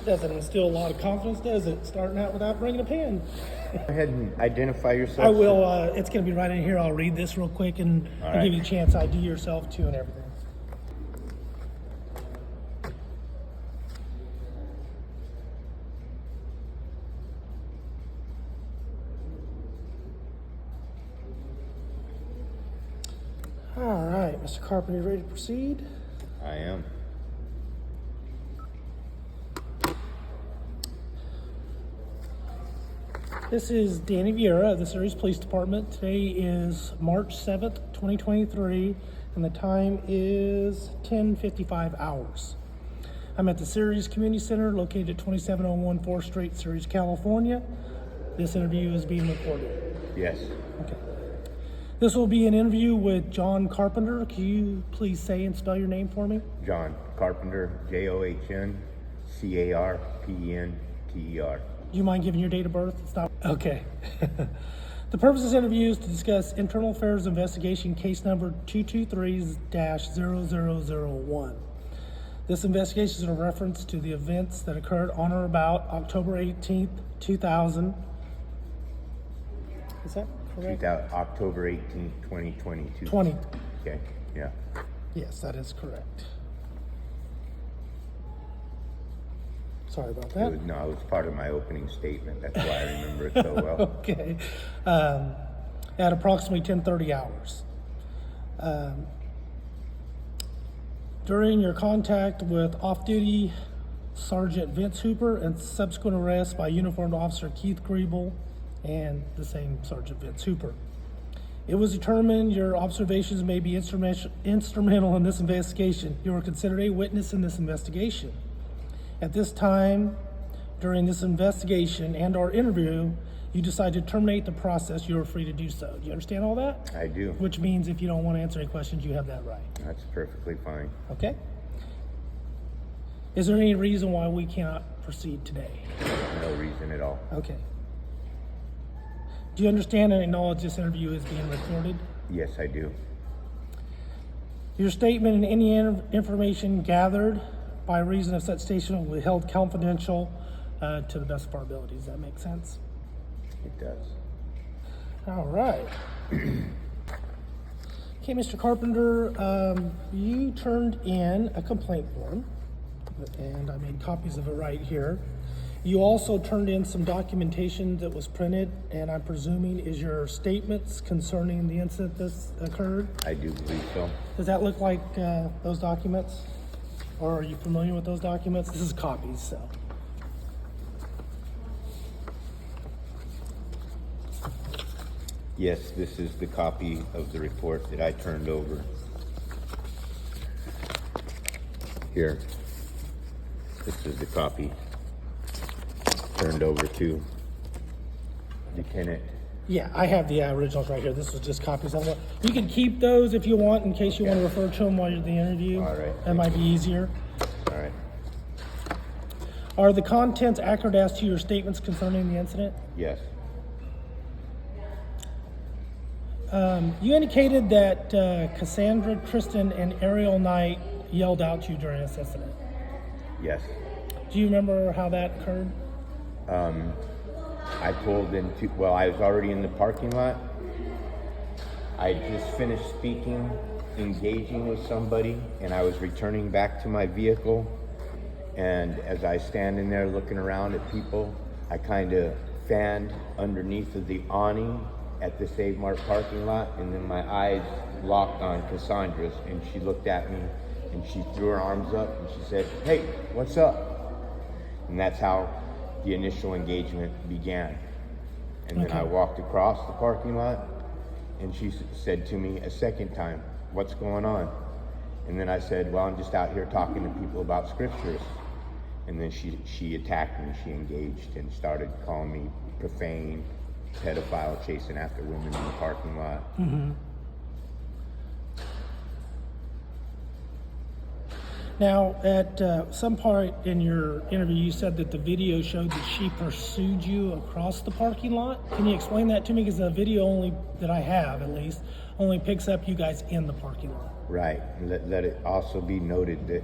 That doesn't instill a lot of confidence, does it? Starting out without bringing a pen. Go ahead and identify yourself. I will. It's going to be right in here. I'll read this real quick and I'll give you a chance to ID yourself too and everything. All right, Mr. Carpenter, you ready to proceed? I am. This is Danny Vieira of the Ceres Police Department. Today is March 7th, 2023, and the time is 10:55 hours. I'm at the Ceres Community Center located at 2701 4th Street, Ceres, California. This interview is being recorded. Yes. Okay. This will be an interview with John Carpenter. Can you please say and spell your name for me? John Carpenter, JOHN CARPENTER. Do you mind giving your date of birth? It's not okay. The purpose of this interview is to discuss internal affairs investigation case number 223-0001. This investigation is in reference to the events that occurred on or about October 18th, 2000. Is that correct? October 18th, 2022. 20. Okay, yeah. Yes, that is correct. Sorry about that. It was part of my opening statement. That's why I remember it so well. Okay. At approximately 10:30 hours. During your contact with off-duty Sergeant Vince Hooper and subsequent arrest by uniformed officer Keith Griebel and the same Sergeant Vince Hooper, it was determined your observations may be instrumental in this investigation. You were considered a witness in this investigation. At this time, during this investigation and our interview, you decided to terminate the process. You are free to do so. Do you understand all that? I do. Which means if you don't want to answer any questions, you have that right. That's perfectly fine. Okay? Is there any reason why we cannot proceed today? No reason at all. Okay. Do you understand and acknowledge this interview is being recorded? Yes, I do. Your statement and any information gathered by reason of such statement will be held confidential to the best of our abilities. Does that make sense? It does. All right. Okay, Mr. Carpenter, you turned in a complaint form, and I made copies of it right here. You also turned in some documentation that was printed, and I'm presuming is your statements concerning the incident this occurred? I do believe so. Does that look like those documents? Or are you familiar with those documents? This is copies, so. Yes, this is the copy of the report that I turned over. Here. This is the copy turned over to Lieutenant. Yeah, I have the originals right here. This was just copies of it. You can keep those if you want in case you want to refer to them while you're at the interview. All right. That might be easier. All right. Are the contents accurate as to your statements concerning the incident? Yes. You indicated that Cassandra, Tristan, and Ariel Knight yelled out to you during this incident. Yes. Do you remember how that occurred? I pulled into, I was already in the parking lot. I just finished speaking, engaging with somebody, and I was returning back to my vehicle. And as I stand in there looking around at people, I kind of fanned underneath of the awning at the Save Mart parking lot, and then my eyes locked on Cassandra's, and she looked at me, and she threw her arms up, and she said, "Hey, what's up?" And that's how the initial engagement began. And then I walked across the parking lot, and she said to me a second time, "What's going on?" And then I said, "Well, I'm just out here talking to people about scriptures." And then she attacked me. She engaged and started calling me profane, pedophile, chasing after women in the parking lot. Mm-hmm. Now, at some part in your interview, you said that the video showed that she pursued you across the parking lot. Can you explain that to me? Because the video only, that I have at least, only picks up you guys in the parking lot. Right. Let it also be noted that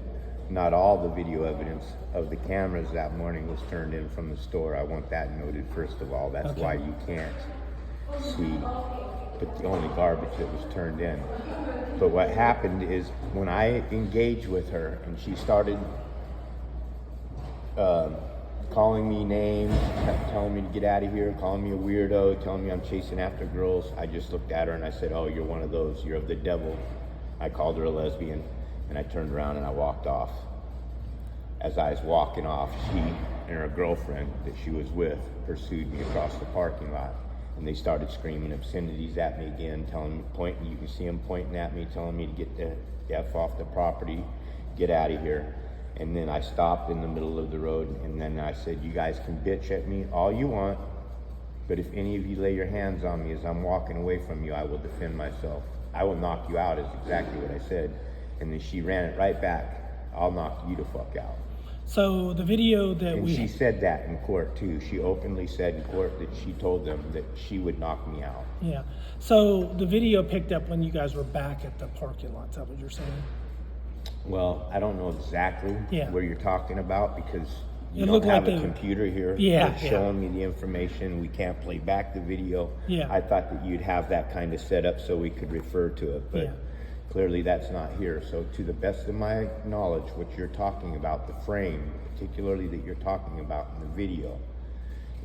not all the video evidence of the cameras that morning was turned in from the store. I want that noted first of all. That's why you can't see but the only garbage that was turned in. But what happened is when I engaged with her and she started calling me names, telling me to get out of here, calling me a weirdo, telling me I'm chasing after girls, I just looked at her and I said, oh, you're one of those, you're of the devil. I called her a lesbian and I turned around and I walked off. As I was walking off, she and her girlfriend that she was with pursued me across the parking lot. And they started screaming obscenities at me again, telling me, pointing, you can see them pointing at me, telling me to get the F off the property, get out of here. And then I stopped in the middle of the road and then I said, you guys can bitch at me all you want, but if any of you lay your hands on me as I'm walking away from you, I will defend myself. I will knock you out is exactly what I said. And then she ran it right back. I'll knock you the fuck out. So the video that and she said that in court too. She openly said in court that she told them that she would knock me out. Yeah. So the video picked up when you guys were back at the parking lot. Is that what you're saying? Well, I don't know exactly where you're talking about because you don't have a computer here. Yeah. They're showing me the information. We can't play back the video. Yeah. I thought that you'd have that kind of set up so we could refer to it, but clearly that's not here. So to the best of my knowledge, what you're talking about, the frame, particularly that you're talking about in the video,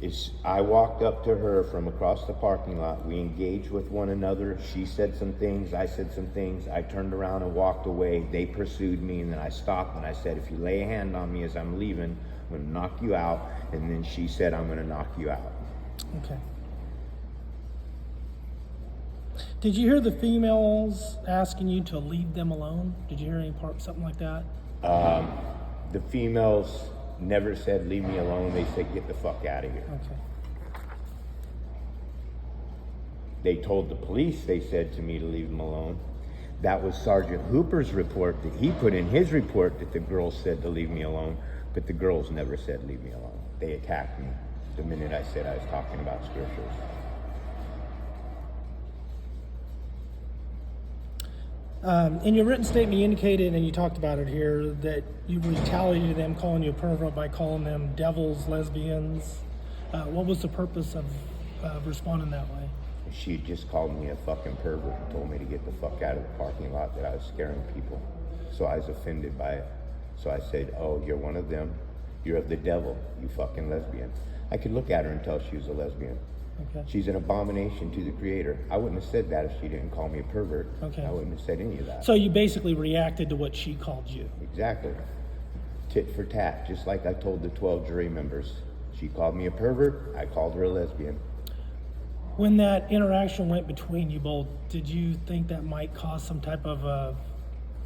is I walked up to her from across the parking lot. We engaged with one another. She said some things, I said some things. I turned around and walked away. They pursued me and then I stopped and I said, if you lay a hand on me as I'm leaving, I'm gonna knock you out. And then she said, I'm gonna knock you out. Okay. Did you hear the females asking you to leave them alone? Did you hear any part, something like that? The females never said, leave me alone. They said, get the fuck out of here. Okay. They told the police, they said to me to leave them alone. That was Sergeant Hooper's report that he put in his report that the girls said to leave me alone, but the girls never said, leave me alone. They attacked me the minute I said I was talking about scriptures. In your written statement, you indicated, and you talked about it here, that you retaliated them calling you a pervert by calling them devils, lesbians. What was the purpose of responding that way? She had just called me a fucking pervert and told me to get the fuck out of the parking lot, that I was scaring people. So I was offended by it. So I said, oh, you're one of them. You're of the devil, you fucking lesbian. I could look at her and tell she was a lesbian. Okay. She's an abomination to the Creator. I wouldn't have said that if she didn't call me a pervert. Okay. I wouldn't have said any of that. So you basically reacted to what she called you. Exactly. Tit for tat, just like I told the 12 jury members. She called me a pervert, I called her a lesbian. When that interaction went between you both, did you think that might cause some type of a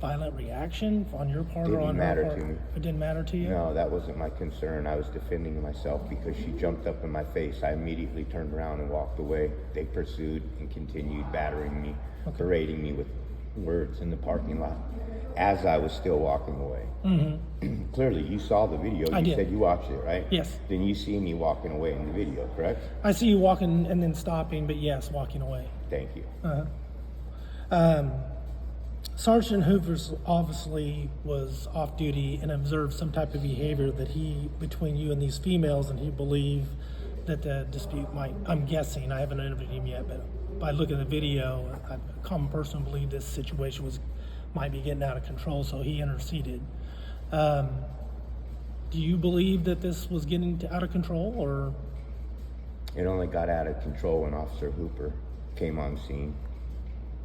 violent reaction on your part or on her part? Didn't matter to me. It didn't matter to you? No, that wasn't my concern. I was defending myself because she jumped up in my face. I immediately turned around and walked away. They pursued and continued battering me, berating me with words in the parking lot as I was still walking away. Mm-hmm. Clearly, you saw the video. You said you watched it, right? Yes. Then you see me walking away in the video, correct? I see you walking and then stopping, but yes, walking away. Thank you. Sergeant Hoover obviously was off duty and observed some type of behavior that between you and these females, and he believed that the dispute might, I'm guessing, I haven't interviewed him yet, but by looking at the video, a common person believed this situation might be getting out of control, so he interceded. Do you believe that this was getting out of control, or? It only got out of control when Officer Hooper came on scene.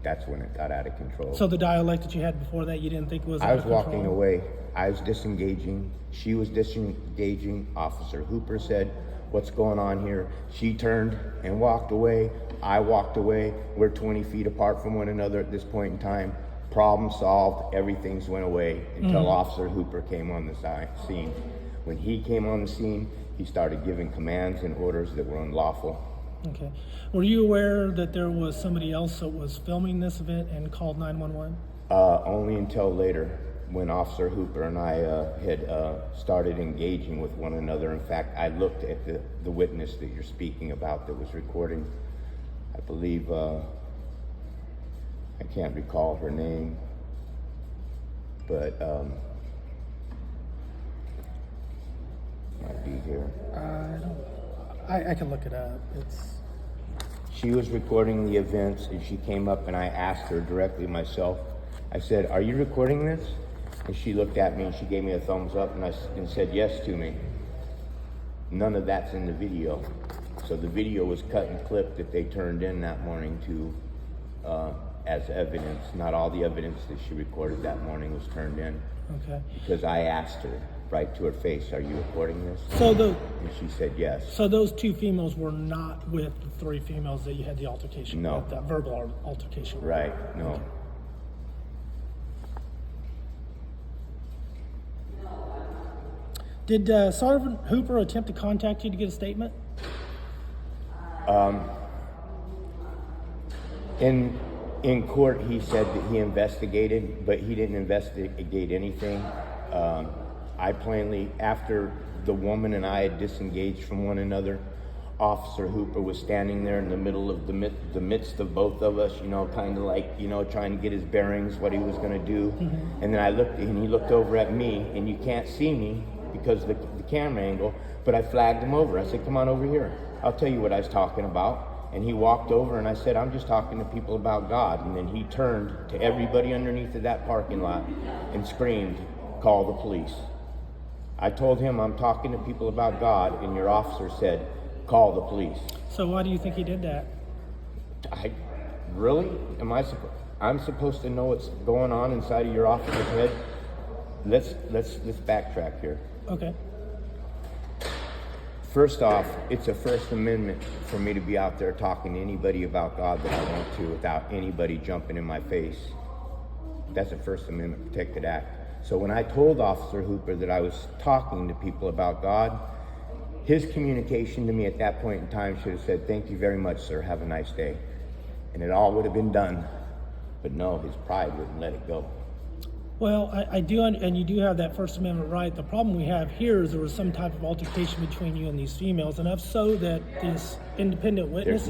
That's when it got out of control. So the dialect that you had before that, you didn't think was I was walking away. I was disengaging. She was disengaging. Officer Hooper said, what's going on here? She turned and walked away. I walked away. We're 20 feet apart from one another at this point in time. Problem solved. Everything's went away until Officer Hooper came on the scene. When he came on the scene, he started giving commands and orders that were unlawful. Okay. Were you aware that there was somebody else that was filming this event and called 911? Only until later, when Officer Hooper and I had started engaging with one another. In fact, I looked at the witness that you're speaking about that was recording. I believe, I can't recall her name, but Might be here. I can look it up. She was recording the events, and she came up, and I asked her directly myself. I said, "Are you recording this?" And she looked at me, and she gave me a thumbs up, and said yes to me. None of that's in the video. So the video was cut and clipped that they turned in that morning as evidence. Not all the evidence that she recorded that morning was turned in. Okay. Because I asked her right to her face, "Are you recording this?" And she said yes. So those two females were not with the three females that you had the altercation No. with, that verbal altercation with. Right, no. Okay. Did Sergeant Hooper attempt to contact you to get a statement? In court, he said that he investigated, but he didn't investigate anything. I plainly, after the woman and I had disengaged from one another, Officer Hooper was standing there in the middle of the midst of both of us, kind of like, trying to get his bearings, what he was going to do. Mm-hmm. And then I looked, and he looked over at me, and you can't see me because of the camera angle, but I flagged him over. I said, "Come on over here. I'll tell you what I was talking about." And he walked over, and I said, "I'm just talking to people about God." And then he turned to everybody underneath of that parking lot and screamed, "Call the police." I told him, "I'm talking to people about God," and your officer said, "Call the police." So why do you think he did that? Really? I'm supposed to know what's going on inside of your officer's head? Let's backtrack here. Okay. First off, it's a First Amendment for me to be out there talking to anybody about God that I want to without anybody jumping in my face. That's a First Amendment protected act. So when I told Officer Hooper that I was talking to people about God, his communication to me at that point in time should have said, "Thank you very much, sir. Have a nice day." And it all would have been done. But no, his pride wouldn't let it go. Well, I do, and you do have that First Amendment right. The problem we have here is there was some type of altercation between you and these females, enough so that these independent witnesses...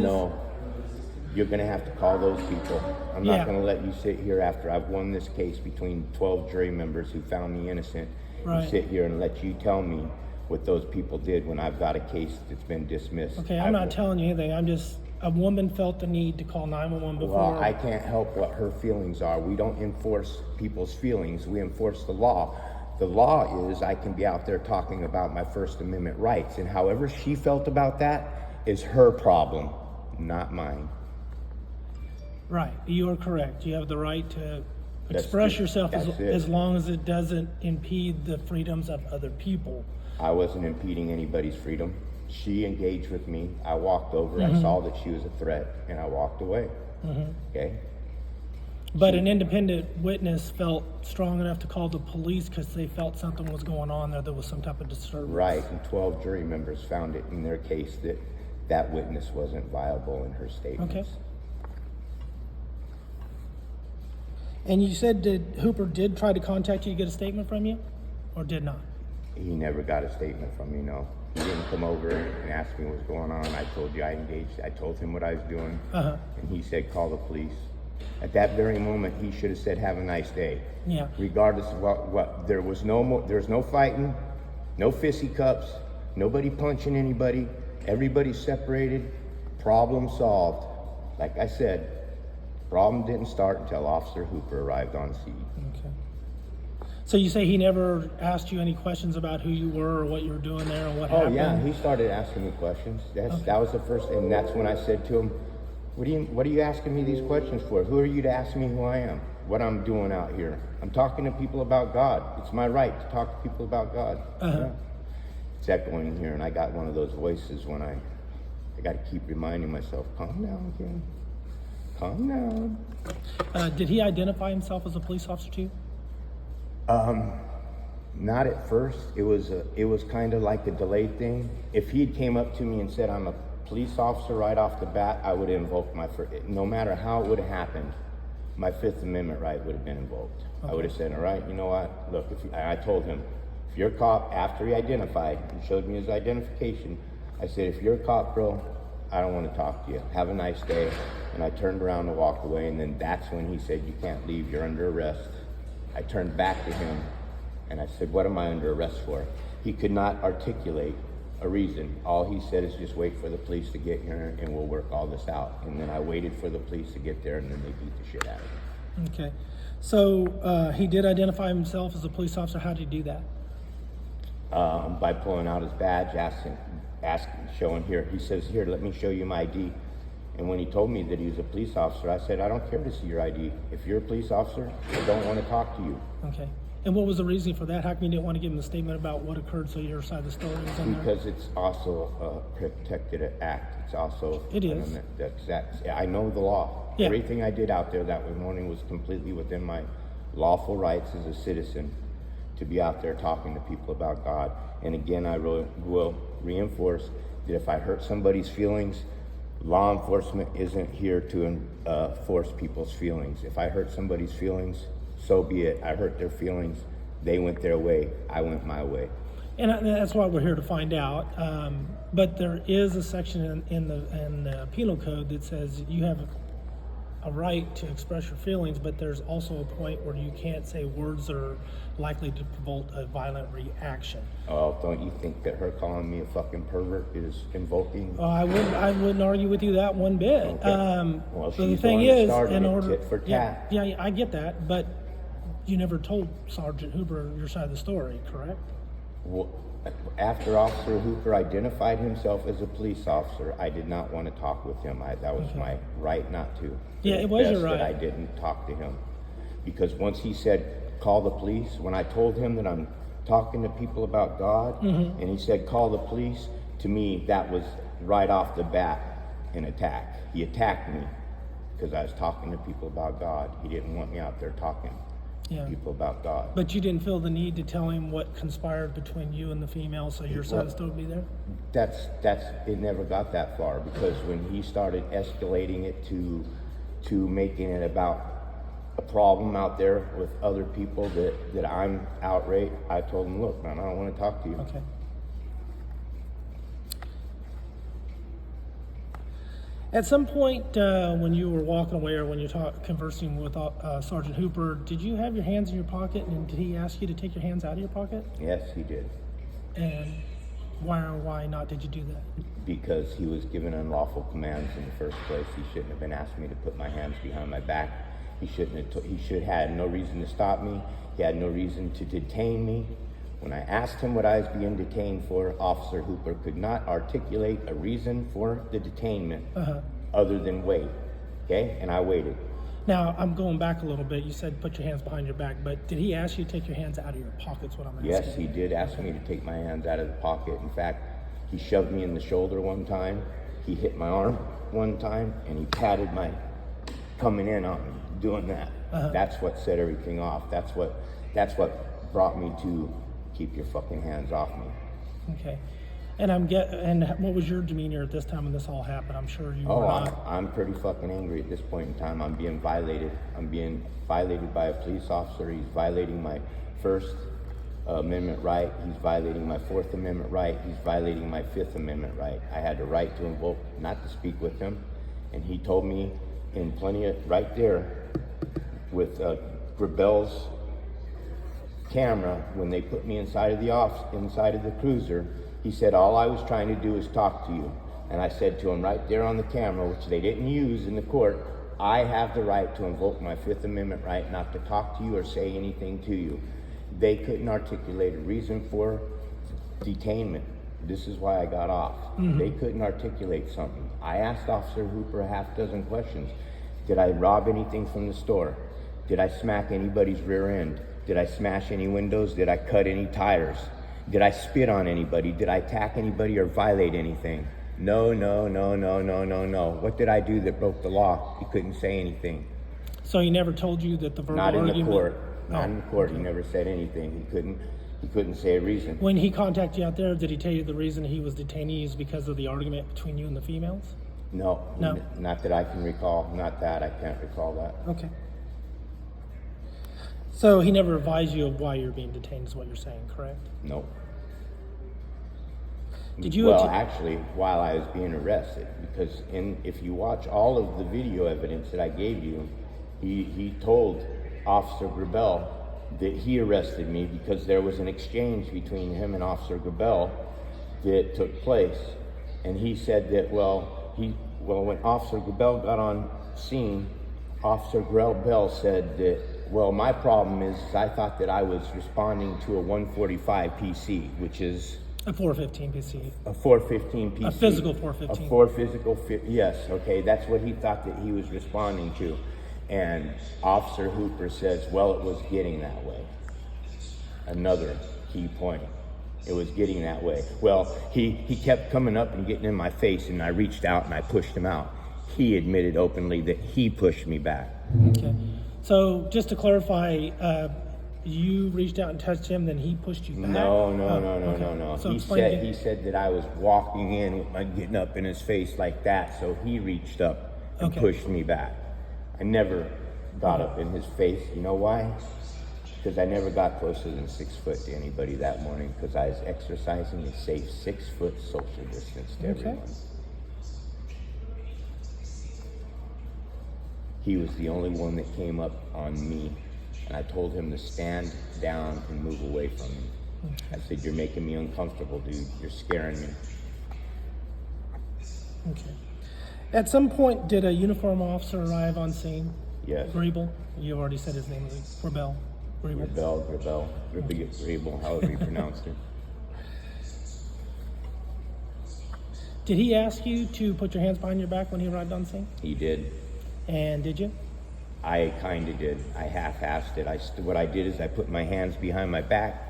You're going to have to call those people. I'm not going to let you sit here after I've won this case between 12 jury members who found me innocent, and sit here and let you tell me what those people did when I've got a case that's been dismissed. Okay, I'm not telling you anything. I'm just... A woman felt the need to call 911 before... Well, I can't help what her feelings are. We don't enforce people's feelings. We enforce the law. The law is I can be out there talking about my First Amendment rights, and however she felt about that is her problem, not mine. Right. You are correct. You have the right to express yourself as long as it doesn't impede the freedoms of other people. I wasn't impeding anybody's freedom. She engaged with me. I walked over. I saw that she was a threat, and I walked away. Okay? But an independent witness felt strong enough to call the police because they felt something was going on there. There was some type of disturbance. Right, and 12 jury members found it in their case that that witness wasn't viable in her statements. Okay. And you said that Hooper did try to contact you to get a statement from you, or did not? He never got a statement from me, no. He didn't come over and ask me what's going on. I told you I engaged. I told him what I was doing, and he said, "Call the police." At that very moment, he should have said, "Have a nice day." Yeah. Regardless of what there was no fighting, no fisticuffs, nobody punching anybody. Everybody separated. Problem solved. Like I said, problem didn't start until Officer Hooper arrived on scene. Okay. So you say he never asked you any questions about who you were or what you were doing there or what happened? Oh yeah, he started asking me questions. That was the first, and that's when I said to him, what are you asking me these questions for? Who are you to ask me who I am? What I'm doing out here? I'm talking to people about God. It's my right to talk to people about God." Yeah. It's echoing here, and I got one of those voices when I got to keep reminding myself, calm down, Kim. Calm down. Did he identify himself as a police officer too? Not at first. It was kind of like a delayed thing. If he had came up to me and said, "I'm a police officer," right off the bat, I would have invoked no matter how it would have happened, my Fifth Amendment right would have been invoked. Okay. I would have said, "All right, you know what? Look," I told him, "If you're a cop," after he identified and showed me his identification, I said, "If you're a cop, bro, I don't want to talk to you. Have a nice day." And I turned around and walked away, and then that's when he said, "You can't leave, you're under arrest." I turned back to him, And I said, what am I under arrest for? He could not articulate a reason. All he said is just wait for the police to get here and we'll work all this out. And then I waited for the police to get there and then they beat the shit out of him. Okay. So he did identify himself as a police officer. How did he do that? By pulling out his badge, showing here. He says, here, let me show you my ID. And when he told me that he was a police officer, I said, I don't care to see your ID. If you're a police officer, I don't want to talk to you. Okay. And what was the reason for that? How come you didn't want to give him a statement about what occurred so your side of the story was in there? Because it's also a protected act. It's also... It is. I know the law. Yeah. Everything I did out there that morning was completely within my lawful rights as a citizen to be out there talking to people about God. And again, I will reinforce that if I hurt somebody's feelings, law enforcement isn't here to force people's feelings. If I hurt somebody's feelings, so be it. I hurt their feelings. They went their way. I went my way. And that's why we're here to find out. But there is a section in the penal code that says you have a right to express your feelings, but there's also a point where you can't say words that are likely to provoke a violent reaction. Oh, don't you think that her calling me a fucking pervert is invoking? I wouldn't argue with you that one bit. Okay. Well, But the she's thing the one that is, started in it, order, tit for tat. yeah, I get that, but you never told Sergeant Hooper your side of the story, correct? Well, after Officer Hooper identified himself as a police officer, I did not want to talk with him. That was my right not to. Yeah, it was your right. That I didn't talk to him. Because once he said, call the police, when I told him that I'm talking to people about God, and he said, call the police, to me, that was right off the bat an attack. He attacked me because I was talking to people about God. He didn't want me out there talking to people about God. But you didn't feel the need to tell him what conspired between you and the female, so your side still be there? It never got that far, because when he started escalating it to making it about a problem out there with other people that I'm outraged, I told him, look, man, I don't want to talk to you. Okay. At some point when you were walking away or when you were conversing with Sergeant Hooper, did you have your hands in your pocket, and did he ask you to take your hands out of your pocket? Yes, he did. And why not did you do that? Because he was given unlawful commands in the first place. He shouldn't have been asking me to put my hands behind my back. He should had no reason to stop me. He had no reason to detain me. When I asked him what I was being detained for, Officer Hooper could not articulate a reason for the detainment other than wait. Okay? And I waited. Now, I'm going back a little bit. You said put your hands behind your back, but did he ask you to take your hands out of your pockets, what I'm asking? Yes, he did ask me to take my hands out of the pocket. In fact, he shoved me in the shoulder one time. He hit my arm one time, and he patted my coming in on me, doing that. That's what set everything off. That's what brought me to keep your fucking hands off me. Okay. And what was your demeanor at this time when this all happened? I'm sure you were not. I'm pretty fucking angry at this point in time. I'm being violated. I'm being violated by a police officer. He's violating my First Amendment right. He's violating my Fourth Amendment right. He's violating my Fifth Amendment right. I had the right to invoke not to speak with him, and he told me in plenty of right there with GRIEBEL's camera when they put me inside of the inside of the cruiser. He said, all I was trying to do is talk to you. And I said to him right there on the camera, which they didn't use in the court, I have the right to invoke my Fifth Amendment right not to talk to you or say anything to you. They couldn't articulate a reason for detainment. This is why I got off. They couldn't articulate something. I asked Officer Hooper a half dozen questions. Did I rob anything from the store? Did I smack anybody's rear end? Did I smash any windows? Did I cut any tires? Did I spit on anybody? Did I attack anybody or violate anything? No. What did I do that broke the law? He couldn't say anything. So he never told you that the verbal Not in argument... the court. Oh, Not in the court. He never said anything. He couldn't say a reason. When he contacted you out there, did he tell you the reason he was detaining you is because of the argument between you and the females? No. No. Not that I can recall. Not that. I can't recall that. Okay. So he never advised you of why you're being detained is what you're saying, correct? No. Did you... Well, actually, while I was being arrested, because if you watch all of the video evidence that I gave you, he told Officer GRIEBEL that he arrested me because there was an exchange between him and Officer GRIEBEL that took place. And he said that, when Officer GRIEBEL got on scene, Officer GRIEBEL said that, well, my problem is I thought that I was responding to a 145 PC, which is A 415 PC. a 415 PC. A physical 415. Yes, okay, that's what he thought that he was responding to. And Officer Hooper says, well, it was getting that way. Another key point. It was getting that way. Well, he kept coming up and getting in my face, and I reached out and I pushed him out. He admitted openly that he pushed me back. Okay. So just to clarify, you reached out and touched him, then he pushed you back? No. So He said that I was walking in with my getting up in his face like that, so he reached up and pushed me back. I never got up in his face. You know why? Because I never got closer than 6 foot to anybody that morning, because I was exercising a safe 6 foot social distance to everyone. He was the only one that came up on me, and I told him to stand down and move away from me. I said, you're making me uncomfortable, dude. You're scaring me. Okay. At some point, did a uniform officer arrive on scene? Yes. GRIEBEL? You already said his name was GRIEBEL. GRIEBEL, however you pronounced it. Did he ask you to put your hands behind your back when he arrived on scene? He did. And did you? I kind of did. I half-assed it. What I did is I put my hands behind my back,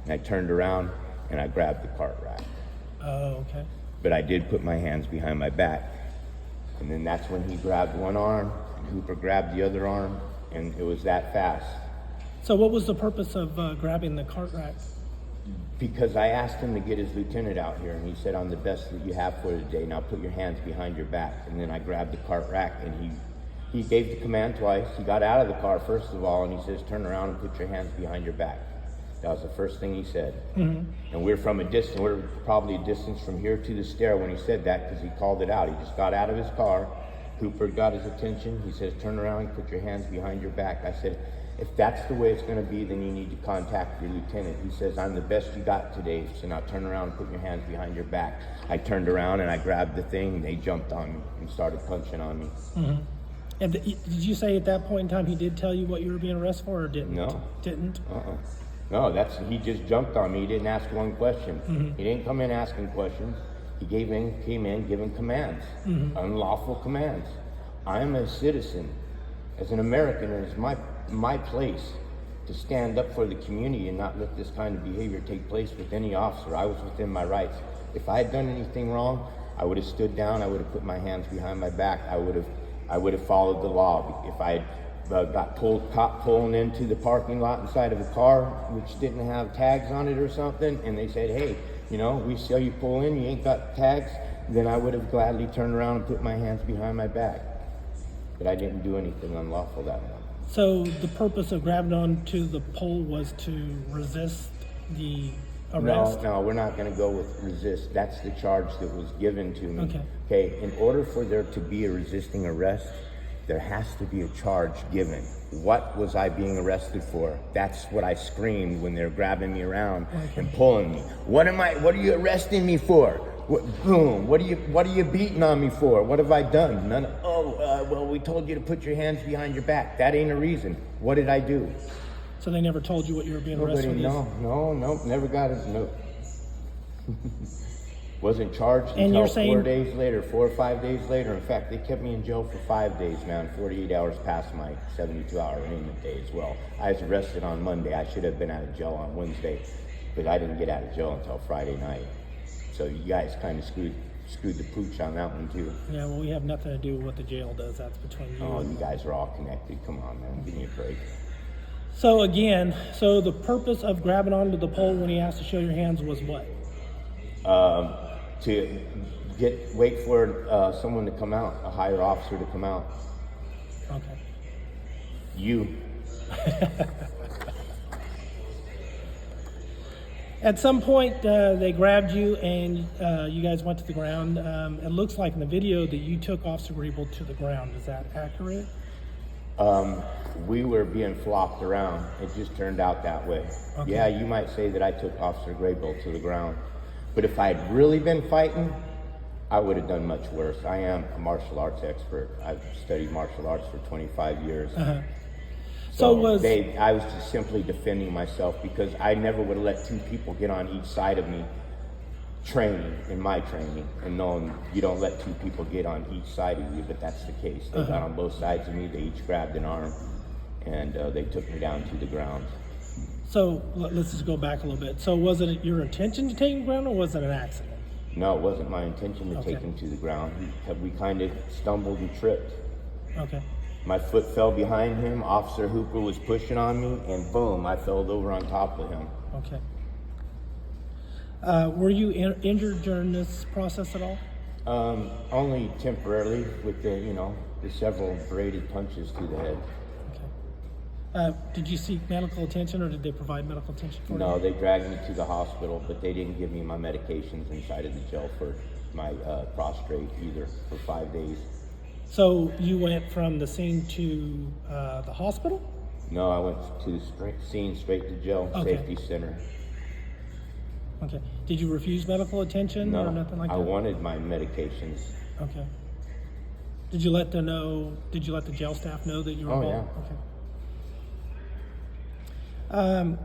and I turned around, and I grabbed the cart rack. Oh, okay. But I did put my hands behind my back. And then that's when he grabbed one arm, and Hooper grabbed the other arm, and it was that fast. So what was the purpose of grabbing the cart rack? Because I asked him to get his lieutenant out here, and he said, I'm the best that you have for today. Now put your hands behind your back. And then I grabbed the cart rack, and he gave the command twice. He got out of the car, first of all, and he says, turn around and put your hands behind your back. That was the first thing he said. And we're from a distance, we're probably a distance from here to the stair when he said that, because he called it out. He just got out of his car. Hooper got his attention. He says, turn around and put your hands behind your back. I said, if that's the way it's going to be, then you need to contact your lieutenant. He says, I'm the best you got today, so now turn around and put your hands behind your back. I turned around and I grabbed the thing, and they jumped on me and started punching on me. And did you say at that point in time he did tell you what you were being arrested for, or didn't? No. Didn't? No, he just jumped on me. He didn't ask one question. He didn't come in asking questions. He came in giving commands, unlawful commands. I am a citizen. As an American, it is my place to stand up for the community and not let this kind of behavior take place with any officer. I was within my rights. If I had done anything wrong, I would have stood down. I would have put my hands behind my back. I would have followed the law. If I got caught pulling into the parking lot inside of a car which didn't have tags on it or something, and they said, hey, we saw you pull in, you ain't got tags, then I would have gladly turned around and put my hands behind my back. But I didn't do anything unlawful that morning. So the purpose of grabbing onto the pole was to resist the arrest? No, we're not going to go with resist. That's the charge that was given to me. Okay. In order for there to be a resisting arrest, there has to be a charge given. What was I being arrested for? That's what I screamed when they're grabbing me around and pulling me. What are you arresting me for? Boom. What are you beating on me for? What have I done? Well, we told you to put your hands behind your back. That ain't a reason. What did I do? So they never told you what you were being arrested for? No, never got it. No. Wasn't charged And until you're saying 4 days later, 4 or 5 days later. In fact, they kept me in jail for 5 days, man. 48 hours past my 72-hour arraignment day as well. I was arrested on Monday. I should have been out of jail on Wednesday, but I didn't get out of jail until Friday night. So you guys kind of screwed the pooch on that one too. Yeah, well, we have nothing to do with what the jail does. That's between you. Oh, you guys are all connected. Come on, man. Give me a break. So again, the purpose of grabbing onto the pole when he asked to show your hands was what? To wait for someone to come out, a higher officer to come out. Okay. You. At some point, they grabbed you and you guys went to the ground. It looks like in the video that you took Officer GRIEBEL to the ground. Is that accurate? We were being flopped around. It just turned out that way. Okay. Yeah, you might say that I took Officer GRIEBEL to the ground. But if I had really been fighting, I would have done much worse. I am a martial arts expert. I've studied martial arts for 25 years. Uh-huh. I was just simply defending myself because I never would have let two people get on each side of me in my training, and knowing you don't let two people get on each side of you, but that's the case. They got on both sides of me, they each grabbed an arm, and they took me down to the ground. So let's just go back a little bit. So was it your intention to take him ground, or was it an accident? No, it wasn't my intention to take him to the ground. We kind of stumbled and tripped. Okay. My foot fell behind him, Officer Hooper was pushing on me, and boom, I fell over on top of him. Okay. Were you injured during this process at all? Only temporarily with the several braided punches to the head. Okay. Did you seek medical attention, or did they provide medical attention for you? No, they dragged me to the hospital, but they didn't give me my medications inside of the jail for my prostrate either for 5 days. So you went from the scene to the hospital? No, I went to the scene straight to jail, safety center. Okay. Did you refuse medical attention or nothing like that? I wanted my medications. Okay. Did you let the jail staff know that you were involved? Yeah. Okay.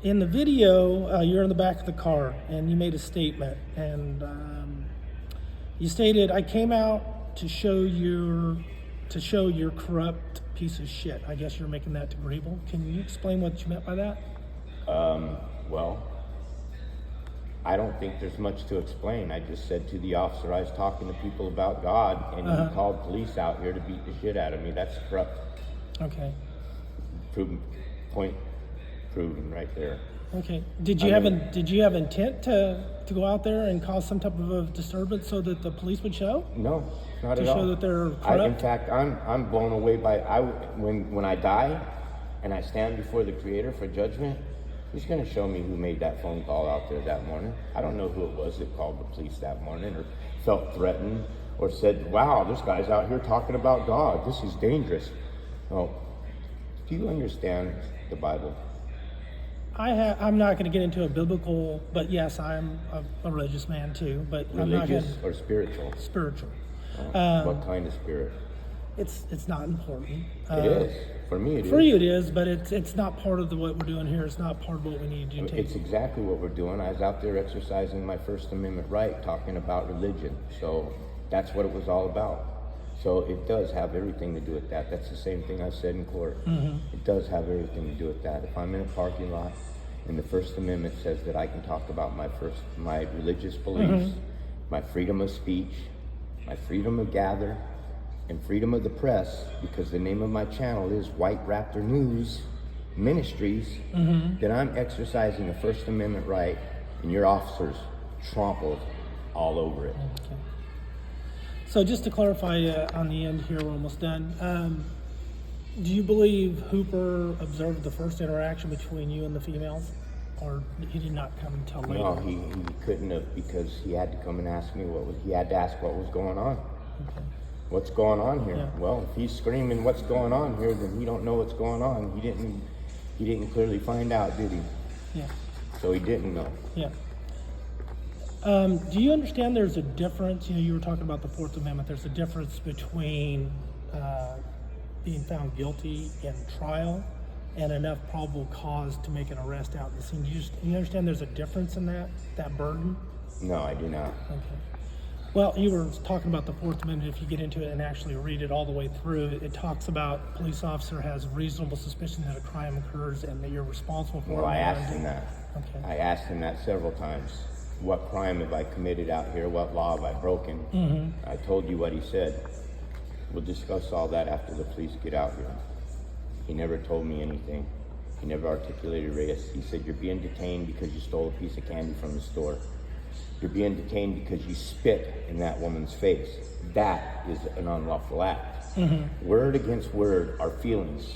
In the video, you're in the back of the car, and you made a statement, and you stated, "I came out to show your corrupt piece of shit." I guess you're making that to GRIEBEL. Can you explain what you meant by that? Well, I don't think there's much to explain. I just said to the officer I was talking to people about God, and he called police out here to beat the shit out of me. That's corrupt. Okay. Point proven right there. Okay. Did you have intent to go out there and cause some type of a disturbance so that the police would show? No, not at To all. show that they're corrupt? In fact, I'm blown away by when I die and I stand before the Creator for judgment. He's going to show me who made that phone call out there that morning. I don't know who it was that called the police that morning or felt threatened or said, "Wow, this guy's out here talking about God. This is dangerous." Oh, do you understand the Bible? I'm not going to get into a biblical, but yes, I'm a religious man too. But I'm not Religious or spiritual? spiritual. What kind of spirit? It's not important. It is. For me, it is. For you, it is, but it's not part of what we're doing here. It's not part of what we need to do. It's exactly what we're doing. I was out there exercising my First Amendment right, talking about religion. So that's what it was all about. So it does have everything to do with that. That's the same thing I said in court. It does have everything to do with that. If I'm in a parking lot and the First Amendment says that I can talk about my religious beliefs, my freedom of speech, my freedom of gather, and freedom of the press, because the name of my channel is White Raptor News Ministries, then I'm exercising a First Amendment right, and your officers trampled all over it. Okay. So just to clarify on the end here, we're almost done. Do you believe Hooper observed the first interaction between you and the females, or he did not come until later? No, he couldn't have, because he had to come and ask me he had to ask what was going on. Okay. What's going on here? Yeah. Well, if he's screaming what's going on here, then he don't know what's going on. He didn't clearly find out, did he? Yeah. So he didn't know. Yeah. Do you understand there's a difference? You were talking about the Fourth Amendment. There's a difference between being found guilty in trial and enough probable cause to make an arrest out in the scene. Do you understand there's a difference in that burden? No, I do not. Okay. Well, you were talking about the Fourth Amendment. If you get into it and actually read it all the way through, it talks about police officer has reasonable suspicion that a crime occurs and that you're responsible for it. Well, I asked him that. Okay. I asked him that several times. What crime have I committed out here? What law have I broken? I told you what he said. We'll discuss all that after the police get out here. He never told me anything. He never articulated race. He said, "You're being detained because you stole a piece of candy from the store. You're being detained because you spit in that woman's face. That is an unlawful act." Word against word are feelings.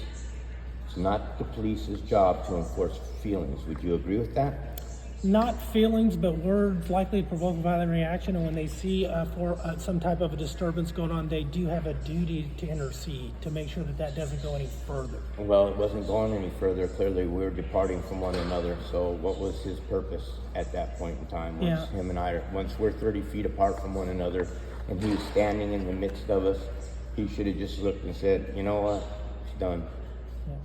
It's not the police's job to enforce feelings. Would you agree with that? not feelings, but words likely to provoke a violent reaction. And when they see some type of a disturbance going on, they do have a duty to intercede to make sure that that doesn't go any further. Well, it wasn't going any further. Clearly, we were departing from one another. So what was his purpose at that point in time? Once him and I, once we're 30 feet apart from one another, and he was standing in the midst of us, he should have just looked and said, you know what, it's done. Yeah.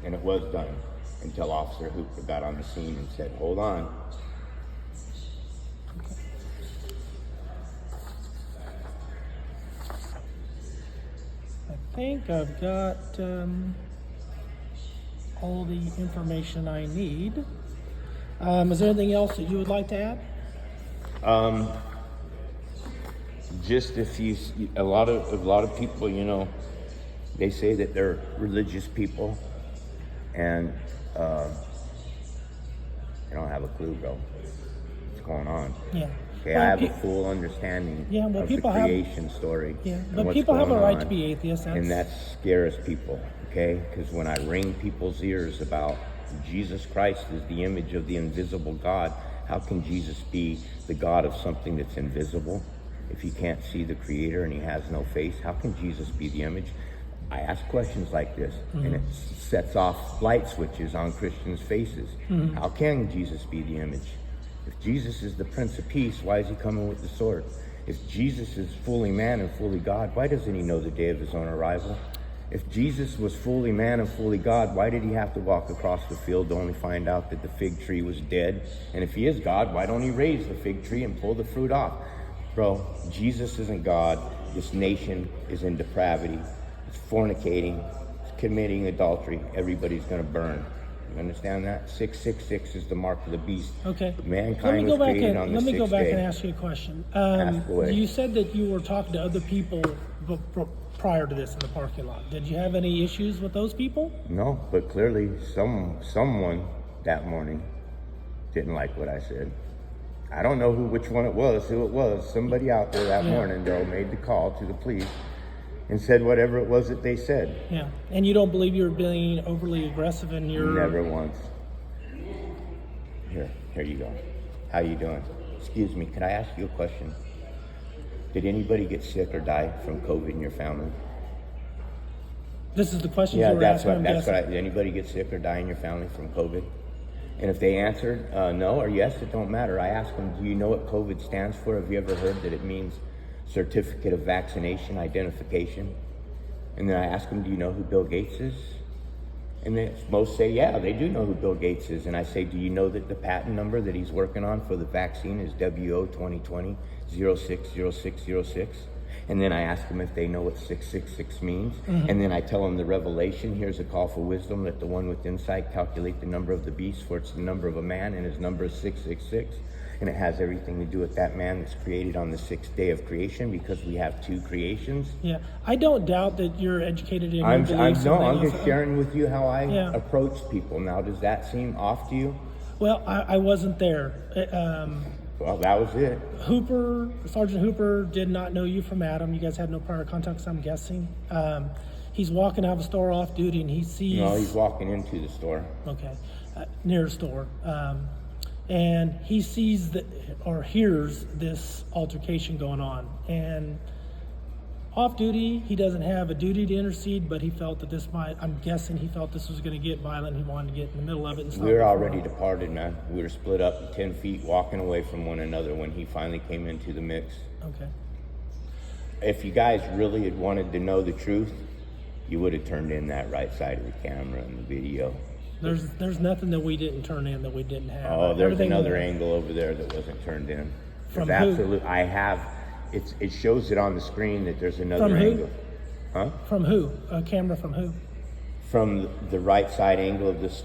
And it was done until Officer Hooper got on the scene and said, hold on. I think I've got all the information I need. Is there anything else that you would like to add? Just if you, a lot of people, you know, they say that they're religious people, and they don't have a clue, bro. What's going on? Yeah. Okay, Well, I have a full understanding of the creation story. Yeah, and but what's people have a going right on, to be atheists. and that scares people. Okay, because when I ring people's ears about Jesus Christ is the image of the invisible God, how can Jesus be the God of something that's invisible? If he can't see the creator and he has no face, how can Jesus be the image? I ask questions like this, and it sets off light switches on Christians' faces. How can Jesus be the image? If Jesus is the Prince of Peace, why is he coming with the sword? If Jesus is fully man and fully God, why doesn't he know the day of his own arrival? If Jesus was fully man and fully God, why did he have to walk across the field to only find out that the fig tree was dead? And if he is God, why don't he raise the fig tree and pull the fruit off? Bro, Jesus isn't God. This nation is in depravity. It's fornicating. It's committing adultery. Everybody's going to burn. You understand that? 666 is the mark of the beast. Okay. Mankind was created on the Let me go sixth back day. and ask you a question. Ask away. You said that you were talking to other people prior to this in the parking lot. Did you have any issues with those people? No, but clearly someone that morning didn't like what I said. I don't know which one it was, who it was. Somebody out there that morning, though, made the call to the police and said whatever it was that they said. Yeah, and you don't believe you're being overly aggressive in your... Never once. Here you go. How you doing? Excuse me, can I ask you a question? Did anybody get sick or die from COVID in your family? This is the question Yeah, you were asking. did anybody get sick or die in your family from COVID? And if they answered no or yes, it don't matter. I asked them, do you know what COVID stands for? Have you ever heard that it means Certificate of Vaccination Identification? And then I asked them, do you know who Bill Gates is? And most say, yeah, they do know who Bill Gates is. And I say, do you know that the patent number that he's working on for the vaccine is WO 2020-060606? And then I ask them if they know what 666 means. And then I tell them the revelation. Here's a call for wisdom. Let the one with insight calculate the number of the beast, for it's the number of a man, and his number is 666. And it has everything to do with that man that's created on the sixth day of creation, because we have two creations. Yeah, I don't doubt that you're educated in your I'm beliefs. I'm just sharing with you how I Yeah. approach people. Now, does that seem off to you? Well, I wasn't there. Well, that was it. Sergeant Hooper did not know you from Adam. You guys had no prior contacts, I'm guessing. He's walking out of a store off duty, and he sees... No, he's walking into the store. Okay, near a store. And he sees or hears this altercation going on. And off duty, he doesn't have a duty to intercede, but he felt that I'm guessing he felt this was going to get violent. He wanted to get in the middle of it and stop. We were already departed, man. We were split up 10 feet, walking away from one another when he finally came into the mix. Okay. If you guys really had wanted to know the truth, you would have turned in that right side of the camera in the video. There's nothing that we didn't turn in that we didn't have. Oh, there's Everything another angle over there that wasn't turned in. From There's who? I have. It shows it on the screen that there's another From who? angle. Huh? From who? A camera from who? From the right side angle of this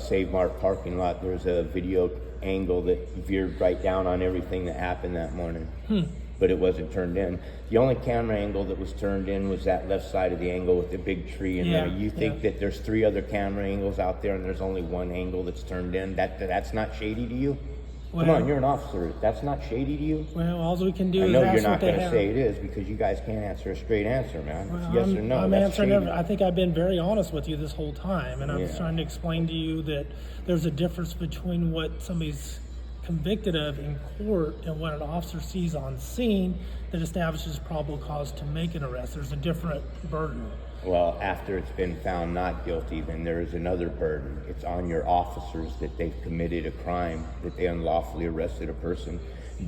Save Mart parking lot, there's a video angle that veered right down on everything that happened that morning. But it wasn't turned in. The only camera angle that was turned in was that left side of the angle with the big tree in there. You think that there's 3 other camera angles out there and there's only one angle that's turned in? That's not shady to you? Come on, you're an officer. That's not shady to you? Well, all we can do I is know ask you're not what they going to have. say it is, because you guys can't answer a straight answer, man. Well, It's yes or no. I'm That's answering shady. I think I've been very honest with you this whole time, and I was Yeah. trying to explain to you that there's a difference between what somebody's convicted of in court and what an officer sees on scene that establishes probable cause to make an arrest. There's a different burden. Well, after it's been found not guilty, then there is another burden. It's on your officers that they've committed a crime, that they unlawfully arrested a person,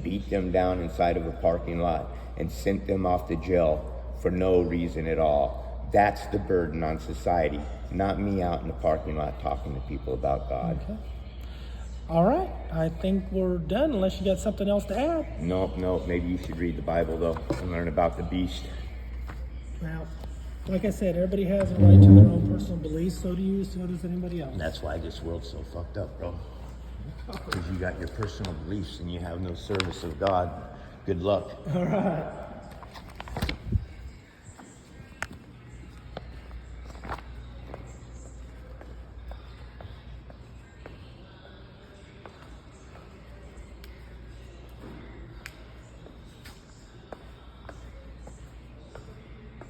beat them down inside of a parking lot, and sent them off to jail for no reason at all. That's the burden on society, not me out in the parking lot talking to people about God. Okay. All right. I think we're done unless you got something else to add. Nope. Maybe you should read the Bible, though, and learn about the beast. Now, like I said, everybody has a right to their own personal beliefs. So do you, so does anybody else. And that's why this world's so fucked up, bro. Because you got your personal beliefs and you have no service of God. Good luck. All right.